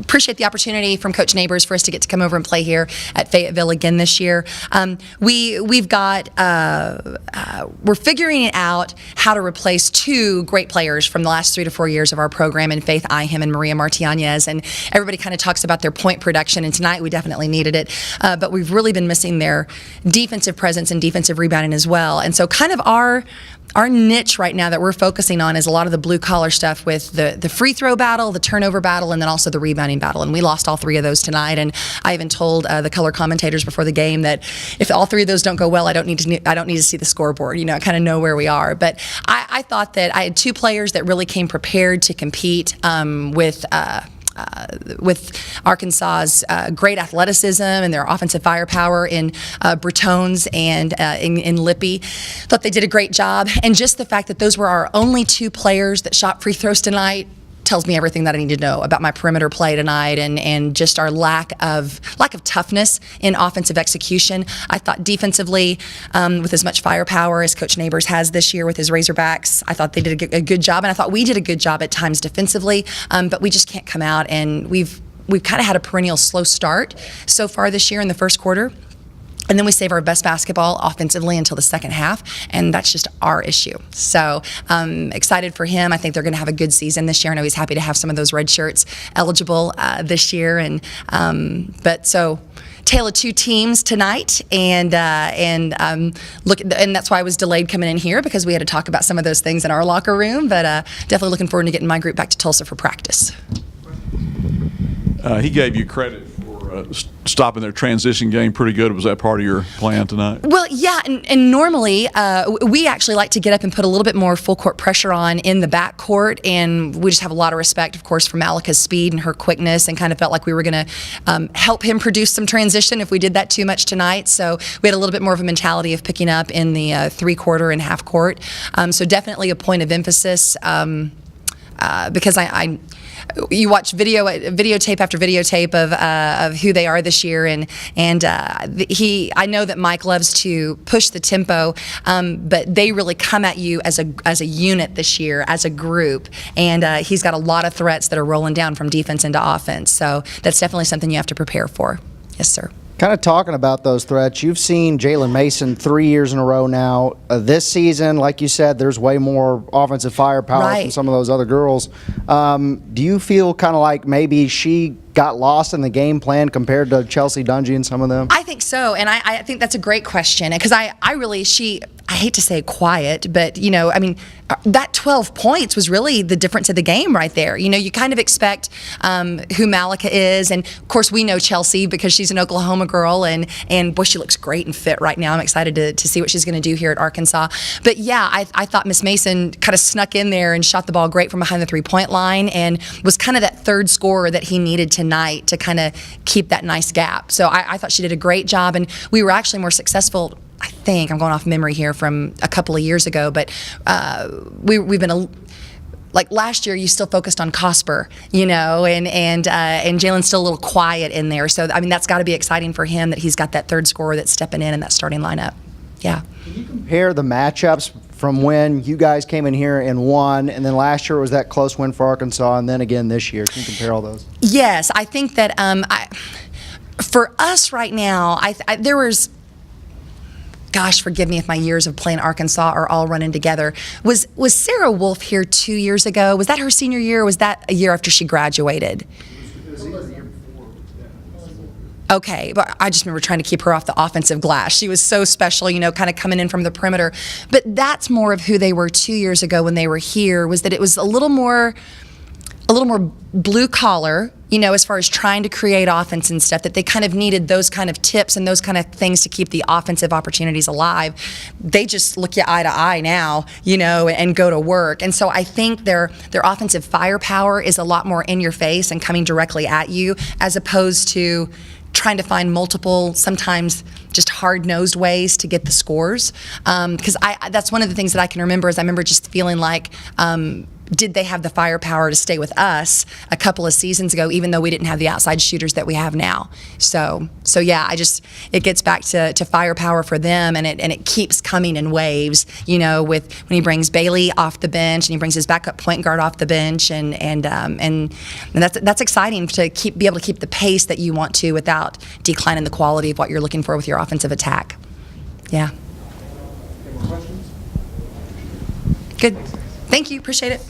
appreciate the opportunity from Coach Neighbors for us to get to come over and play here at Fayetteville again this year. We've got we're figuring out how to replace two great players from the last 3 to 4 years of our program in Faith Iham and Maria Martianez, and everybody kind of talks about their point production, and tonight we definitely needed it, but we've really been missing their defensive presence and defensive rebounding as well. And so kind of our niche right now that we're focusing on is a lot of the blue collar stuff with the free throw battle, the turnover battle, and then also the rebounding battle. And we lost all 3 of those tonight. And I even told the color commentators before the game that if all 3 of those don't go well, I don't need to see the scoreboard. I kind of know where we are. But I thought that I had 2 players that really came prepared to compete with Arkansas's great athleticism and their offensive firepower in Bretones and in Lippy. Thought they did a great job. And just the fact that those were our only 2 players that shot free throws tonight tells me everything that I need to know about my perimeter play tonight and just our lack of toughness in offensive execution. I thought defensively, with as much firepower as Coach Neighbors has this year with his Razorbacks, I thought they did a good job, and I thought we did a good job at times defensively, but we just can't come out, and we've kind of had a perennial slow start so far this year in the first quarter. And then we save our best basketball offensively until the second half, and that's just our issue. So excited for him. I think they're going to have a good season this year. I know he's happy to have some of those red shirts eligible this year. And so tale of 2 teams tonight, and that's why I was delayed coming in here, because we had to talk about some of those things in our locker room. But definitely looking forward to getting my group back to Tulsa for practice. He gave you credit for stopping their transition game pretty good. Was that part of your plan tonight? Well, yeah, and normally we actually like to get up and put a little bit more full court pressure on in the backcourt, and we just have a lot of respect, of course, for Malika's speed and her quickness, and kind of felt like we were going to help him produce some transition if we did that too much tonight. So we had a little bit more of a mentality of picking up in the 3-quarter and half court. So definitely a point of emphasis, because you watch videotape after videotape of who they are this year, and I know that Mike loves to push the tempo, but they really come at you as a unit this year, as a group, and he's got a lot of threats that are rolling down from defense into offense. So that's definitely something you have to prepare for. Yes, sir. Kind of talking about those threats, you've seen Jalen Mason 3 years in a row now. This season, like you said, there's way more offensive firepower from some of those other girls. Do you feel kind of like maybe she got lost in the game plan compared to Chelsea Dungy and some of them? I think so, and I think that's a great question, because I hate to say quiet, but that 12 points was really the difference of the game right there. You kind of expect who Malika is, and of course we know Chelsea because she's an Oklahoma girl, and boy, she looks great and fit right now. I'm excited to see what she's going to do here at Arkansas. But yeah, I thought Miss Mason kind of snuck in there and shot the ball great from behind the 3-point line, and was kind of that third scorer that he needed tonight to kind of keep that nice gap. So I thought she did a great job, and we were actually more successful. I think I'm going off memory here from a couple of years ago, but we've been like last year. You still focused on Cosper, and Jalen's still a little quiet in there. So that's got to be exciting for him that he's got that third scorer that's stepping in that starting lineup. Yeah. Can you compare the matchups from when you guys came in here and won, and then last year was that close win for Arkansas, and then again this year? Can you compare all those? Yes, I think that for us right now, there was. Gosh, forgive me if my years of playing Arkansas are all running together. Was Sarah Wolf here 2 years ago? Was that her senior year, or was that a year after she graduated? Okay, but I just remember trying to keep her off the offensive glass. She was so special, kind of coming in from the perimeter. But that's more of who they were 2 years ago when they were here, was that it was a little more blue collar, as far as trying to create offense and stuff, that they kind of needed those kind of tips and those kind of things to keep the offensive opportunities alive. They just look you eye to eye now, and go to work. And so I think their offensive firepower is a lot more in your face and coming directly at you, as opposed to trying to find multiple, sometimes just hard-nosed ways to get the scores. Because that's one of the things that I can remember, is I remember just feeling like did they have the firepower to stay with us a couple of seasons ago, even though we didn't have the outside shooters that we have now? So yeah, it gets back to firepower for them, and it keeps coming in waves. With when he brings Bailey off the bench and he brings his backup point guard off the bench, and that's exciting to be able to keep the pace that you want to without declining the quality of what you're looking for with your offensive attack. Yeah. Any more questions? Good. Thank you. Appreciate it.